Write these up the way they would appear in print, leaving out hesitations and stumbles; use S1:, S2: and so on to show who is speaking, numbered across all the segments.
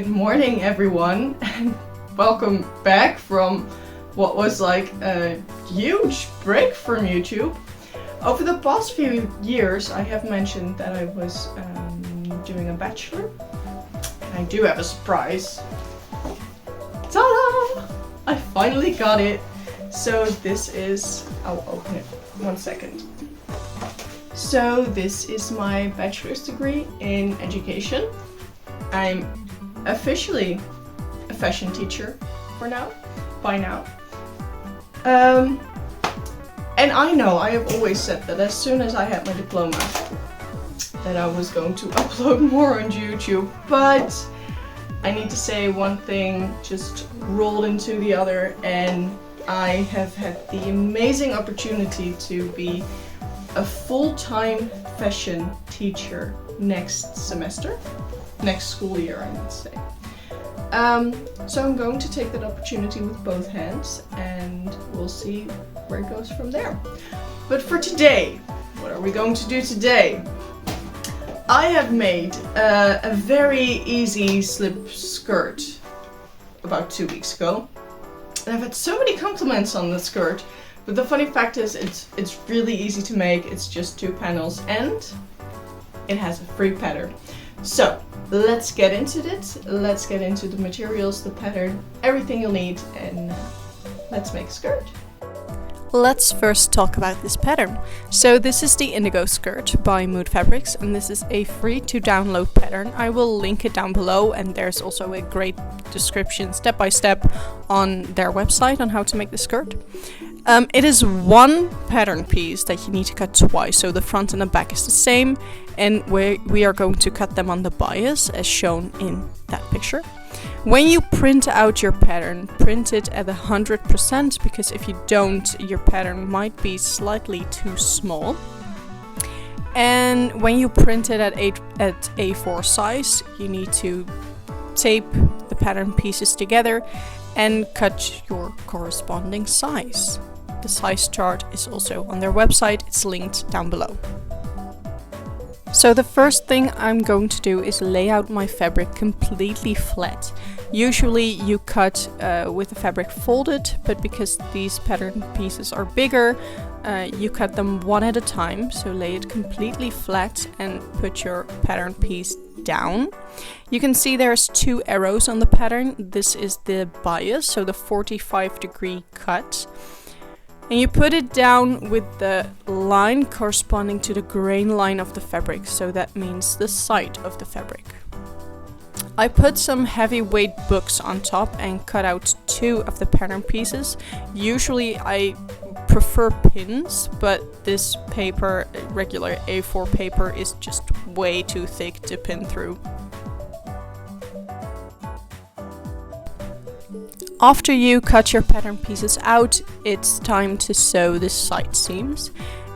S1: Good morning, everyone, and welcome back from what was like a huge break from YouTube. Over the past few years, I have mentioned that I was doing a bachelor, and I do have a surprise. Ta-da! I finally got it. So this is, I'll open it, 1 second. So this is my bachelor's degree in education. I'm officially a fashion teacher by now. And I know I have always said that as soon as I had my diploma that I was going to upload more on YouTube, but I need to say one thing just rolled into the other, and I have had the amazing opportunity to be a full-time fashion teacher next school year, I would say. So I'm going to take that opportunity with both hands, and we'll see where it goes from there. But for today, what are we going to do today? I have made a very easy slip skirt about 2 weeks ago. And I've had so many compliments on the skirt, but the funny fact is it's really easy to make. It's just 2 panels and it has a free pattern. So let's get into it. Let's get into the materials, the pattern, everything you'll need, and let's make a skirt.
S2: Let's first talk about this pattern. So this is the Indigo skirt by Mood Fabrics, and this is a free to download pattern. I will link it down below, and there's also a great description step by step on their website on how to make the skirt. It is one pattern piece that you need to cut twice, so the front and the back is the same, and we are going to cut them on the bias as shown in that picture. When you print out your pattern, print it at 100%, because if you don't, your pattern might be slightly too small. And when you print it at A4 size, you need to tape the pattern pieces together and cut your corresponding size. The size chart is also on their website, it's linked down below. So the first thing I'm going to do is lay out my fabric completely flat. Usually you cut with the fabric folded, but because these pattern pieces are bigger, you cut them one at a time. So lay it completely flat and put your pattern piece down. You can see there's 2 arrows on the pattern. This is the bias, so the 45-degree cut. And you put it down with the line corresponding to the grain line of the fabric, so that means the side of the fabric. I put some heavyweight books on top and cut out 2 of the pattern pieces. Usually I prefer pins, but this paper, regular A4 paper, is just way too thick to pin through. After you cut your pattern pieces out, it's time to sew the side seams.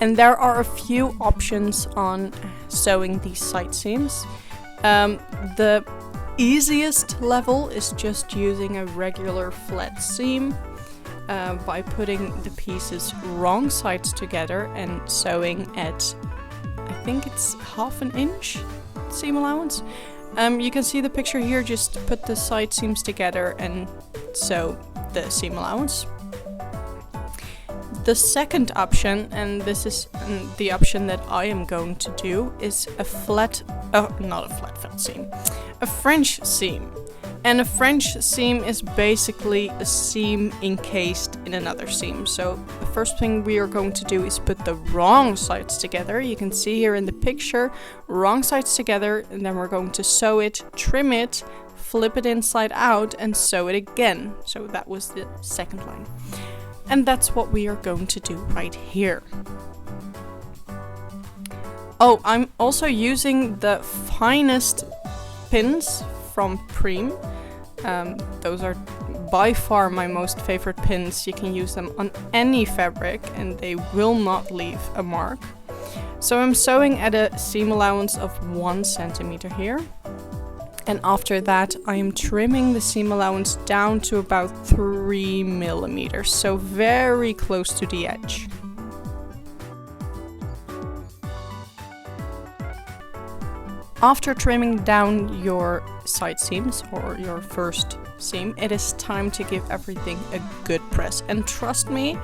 S2: And there are a few options on sewing these side seams. The easiest level is just using a regular flat seam by putting the pieces wrong sides together and sewing at, I think it's 1/2 inch seam allowance. You can see the picture here, just put the side seams together and sew the seam allowance. The second option, and this is the option that I am going to do, is a a French seam. And a French seam is basically a seam encased in another seam. So the first thing we are going to do is put the wrong sides together. You can see here in the picture, wrong sides together, and then we're going to sew it, trim it, flip it inside out, and sew it again. So that was the second line. And that's what we are going to do right here. Oh, I'm also using the finest pins from Preem. Those are by far my most favorite pins. You can use them on any fabric and they will not leave a mark. So I'm sewing at a seam allowance of 1 centimeter here. And after that, I am trimming the seam allowance down to about 3 millimeters, so very close to the edge. After trimming down your side seams or your first seam, it is time to give everything a good press. And trust me,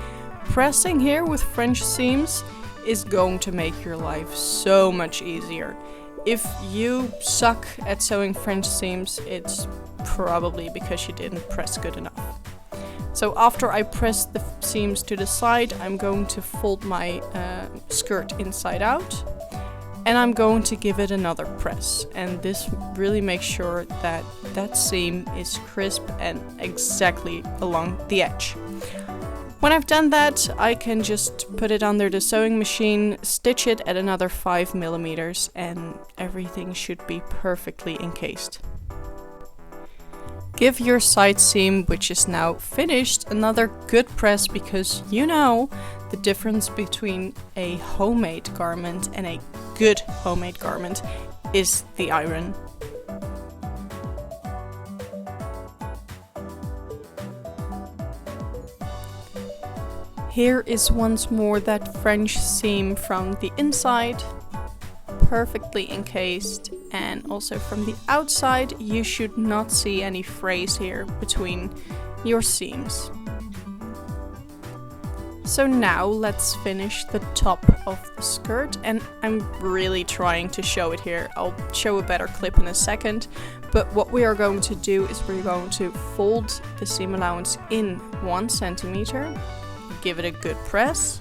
S2: pressing here with French seams is going to make your life so much easier. If you suck at sewing French seams, it's probably because you didn't press good enough. So after I press the seams to the side, I'm going to fold my skirt inside out. And I'm going to give it another press, and this really makes sure that that seam is crisp and exactly along the edge. When I've done that, I can just put it under the sewing machine, stitch it at another 5 millimeters, and everything should be perfectly encased. Give your side seam, which is now finished, another good press, because you know the difference between a homemade garment and a good homemade garment is the iron. Here is once more that French seam from the inside, perfectly encased, and also from the outside you should not see any frays here between your seams. So now let's finish the top of the skirt, and I'm really trying to show it here. I'll show a better clip in a second, but what we are going to do is we're going to fold the seam allowance in 1 centimeter, give it a good press,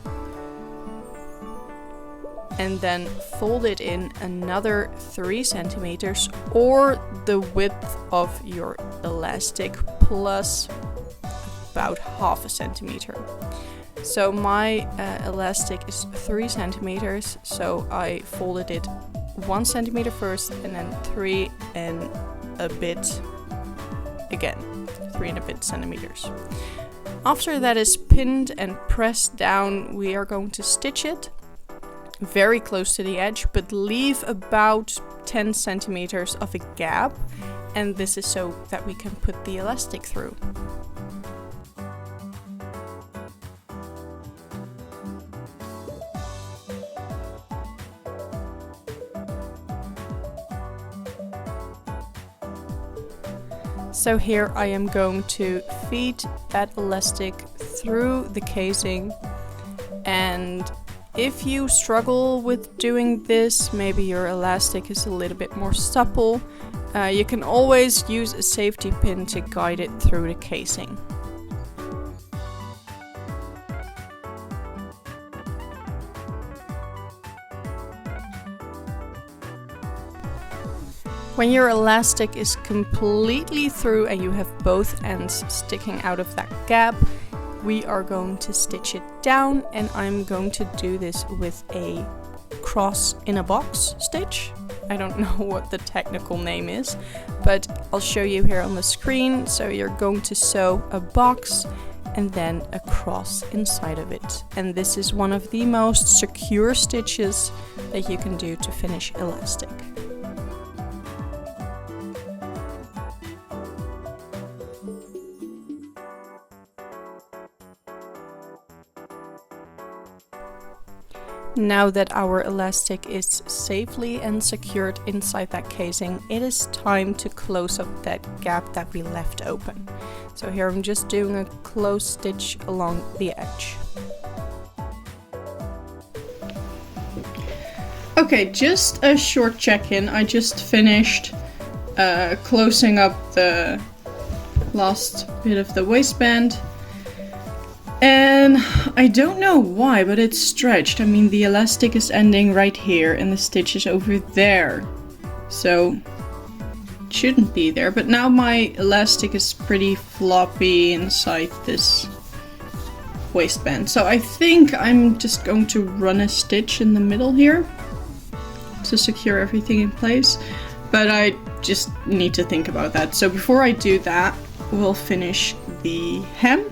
S2: and then fold it in another 3 centimeters, or the width of your elastic plus about half a centimeter. So my elastic is 3 centimeters, so I folded it 1 centimeter first, and then 3 and a bit again, 3 and a bit centimeters. After that is pinned and pressed down, we are going to stitch it very close to the edge, but leave about 10 centimeters of a gap, and this is so that we can put the elastic through. So here I am going to feed that elastic through the casing, and if you struggle with doing this, maybe your elastic is a little bit more supple, you can always use a safety pin to guide it through the casing. When your elastic is completely through and you have both ends sticking out of that gap, we are going to stitch it down, and I'm going to do this with a cross in a box stitch. I don't know what the technical name is, but I'll show you here on the screen. So you're going to sew a box and then a cross inside of it. And this is one of the most secure stitches that you can do to finish elastic. Now that our elastic is safely and secured inside that casing, it is time to close up that gap that we left open. So here I'm just doing a close stitch along the edge.
S1: Okay, just a short check-in. I just finished closing up the last bit of the waistband. And I don't know why, but it's stretched. I mean, the elastic is ending right here and the stitch is over there. So it shouldn't be there. But now my elastic is pretty floppy inside this waistband. So I think I'm just going to run a stitch in the middle here to secure everything in place. But I just need to think about that. So before I do that, we'll finish the hem.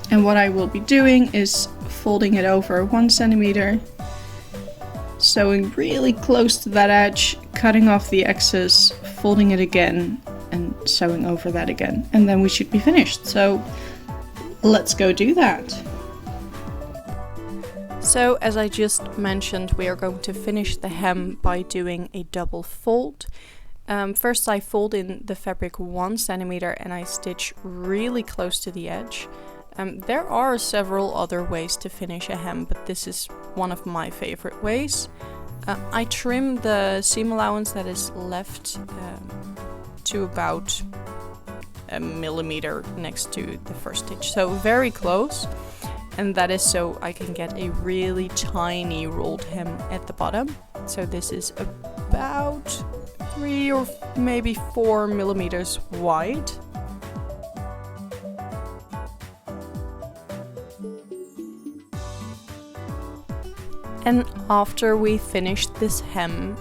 S1: And what I will be doing is folding it over 1 centimeter, sewing really close to that edge, cutting off the excess, folding it again, and sewing over that again. And then we should be finished. So let's go do that.
S2: So as I just mentioned, we are going to finish the hem by doing a double fold. First I fold in the fabric 1 centimeter and I stitch really close to the edge. There are several other ways to finish a hem, but this is one of my favorite ways. I trim the seam allowance that is left to about a millimeter next to the first stitch, so very close, and that is so I can get a really tiny rolled hem at the bottom. So this is about 3 or maybe 4 millimeters wide. And after we finish this hem,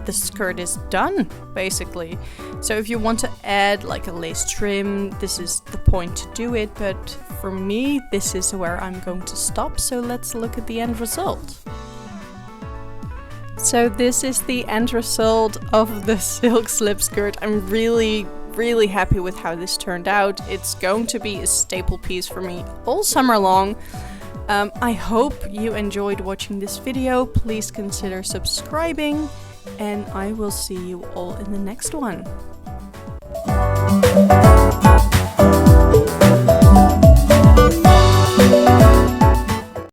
S2: the skirt is done, basically. So if you want to add like a lace trim, this is the point to do it, but for me, this is where I'm going to stop, so let's look at the end result. So this is the end result of the silk slip skirt. I'm really happy with how this turned out. It's going to be a staple piece for me all summer long. I hope you enjoyed watching this video. Please consider subscribing, and I will see you all in the next one.